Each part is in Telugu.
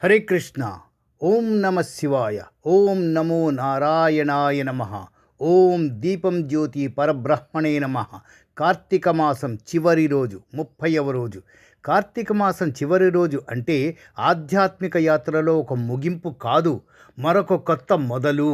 హరే కృష్ణ. ఓం నమ శివాయ. ఓం నమో నారాయణాయ నమ. ఓం దీపం జ్యోతి పరబ్రహ్మణే నమ. కార్తీక మాసం చివరి రోజు 30వ రోజు. కార్తీక మాసం చివరి రోజు అంటే ఆధ్యాత్మిక యాత్రలో ఒక ముగింపు కాదు, మరొక కొత్త మొదలు.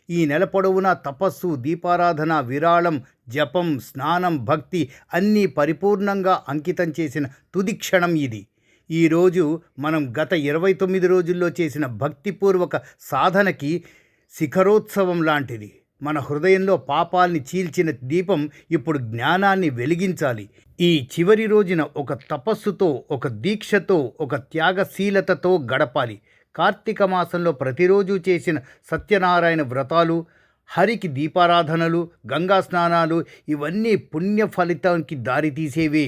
ఈ నెల పొడవునా తపస్సు, దీపారాధన, విరాళం, జపం, స్నానం, భక్తి అన్నీ పరిపూర్ణంగా అంకితం చేసిన తుది క్షణం ఇది. ఈరోజు మనం గత 29 రోజుల్లో చేసిన భక్తిపూర్వక సాధనకి శిఖరోత్సవం లాంటిది. మన హృదయంలో పాపాల్ని చీల్చిన దీపం ఇప్పుడు జ్ఞానాన్ని వెలిగించాలి. ఈ చివరి రోజున ఒక తపస్సుతో, ఒక దీక్షతో, ఒక త్యాగశీలతతో గడపాలి. కార్తీక మాసంలో ప్రతిరోజు చేసిన సత్యనారాయణ వ్రతాలు, హరికి దీపారాధనలు, గంగా స్నానాలు ఇవన్నీ పుణ్య ఫలితానికి దారితీసేవే.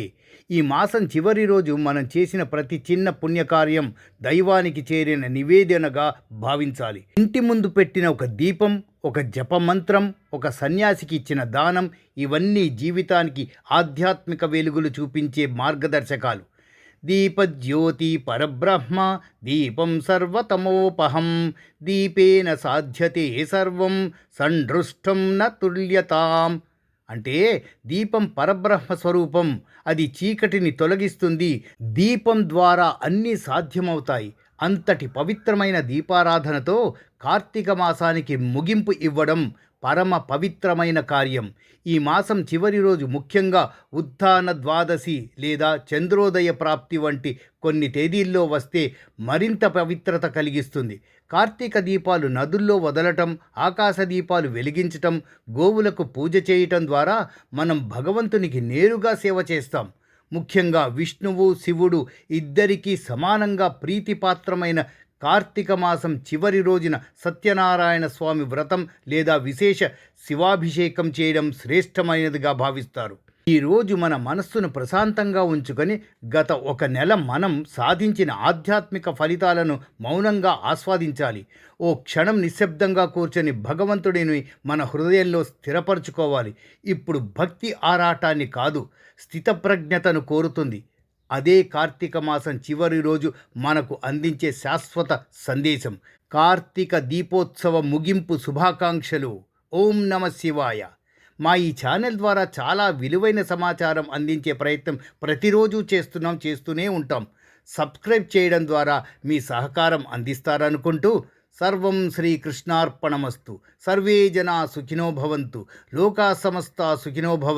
ఈ మాసం చివరి రోజు మనం చేసిన ప్రతి చిన్న పుణ్యకార్యం దైవానికి చేరిన నివేదనగా భావించాలి. ఇంటి ముందు పెట్టిన ఒక దీపం, ఒక జపమంత్రం, ఒక సన్యాసికి ఇచ్చిన దానం ఇవన్నీ జీవితానికి ఆధ్యాత్మిక వెలుగులు చూపించే మార్గదర్శకాలు. దీపజ్యోతి పరబ్రహ్మ దీపం సర్వతమోపహం దీపేన సాధ్యతే సర్వం సందృష్టం న తుల్యతాం. అంటే దీపం పరబ్రహ్మ స్వరూపం, అది చీకటిని తొలగిస్తుంది. దీపం ద్వారా అన్నీ సాధ్యమవుతాయి. అంతటి పవిత్రమైన దీపారాధనతో కార్తీక మాసానికి ముగింపు ఇవ్వడం పరమ పవిత్రమైన కార్యం. ఈ మాసం చివరి రోజు ముఖ్యంగా ఉత్థాన ద్వాదశి లేదా చంద్రోదయ ప్రాప్తి వంటి కొన్ని తేదీల్లో వస్తే మరింత పవిత్రత కలిగిస్తుంది. కార్తీక దీపాలు నదుల్లో వదలటం, ఆకాశ దీపాలు వెలిగించటం, గోవులకు పూజ చేయటం ద్వారా మనం భగవంతునికి నేరుగా సేవ చేస్తాం. ముఖ్యంగా విష్ణువు, శివుడు ఇద్దరికీ సమానంగా ప్రీతిపాత్రమైన కార్తీక మాసం చివరి రోజున సత్యనారాయణ స్వామి వ్రతం లేదా విశేష శివాభిషేకం చేయడం శ్రేష్టమైనదిగా భావిస్తారు. ఈరోజు మన మనస్సును ప్రశాంతంగా ఉంచుకొని గత ఒక నెల మనం సాధించిన ఆధ్యాత్మిక ఫలితాలను మౌనంగా ఆస్వాదించాలి. ఓ క్షణం నిశ్శబ్దంగా కూర్చొని భగవంతుడిని మన హృదయంలో స్థిరపరచుకోవాలి. ఇప్పుడు భక్తి ఆరాటాన్ని కాదు, స్థితప్రజ్ఞతను కోరుతుంది. అదే కార్తీక మాసం చివరి రోజు మనకు అందించే శాశ్వత సందేశం. కార్తీక దీపోత్సవ ముగింపు శుభాకాంక్షలు. ఓం నమ శివాయ. మా ఈ ఛానల్ ద్వారా చాలా విలువైన సమాచారం అందించే ప్రయత్నం ప్రతిరోజు చేస్తూనే ఉంటాం. సబ్స్క్రైబ్ చేయడం ద్వారా మీ సహకారం అందిస్తారనుకుంటూ సర్వం శ్రీకృష్ణార్పణమస్తు. సర్వే జనా సుఖినో భవంతు. లోకా సమస్తా సుఖినో భవంతు.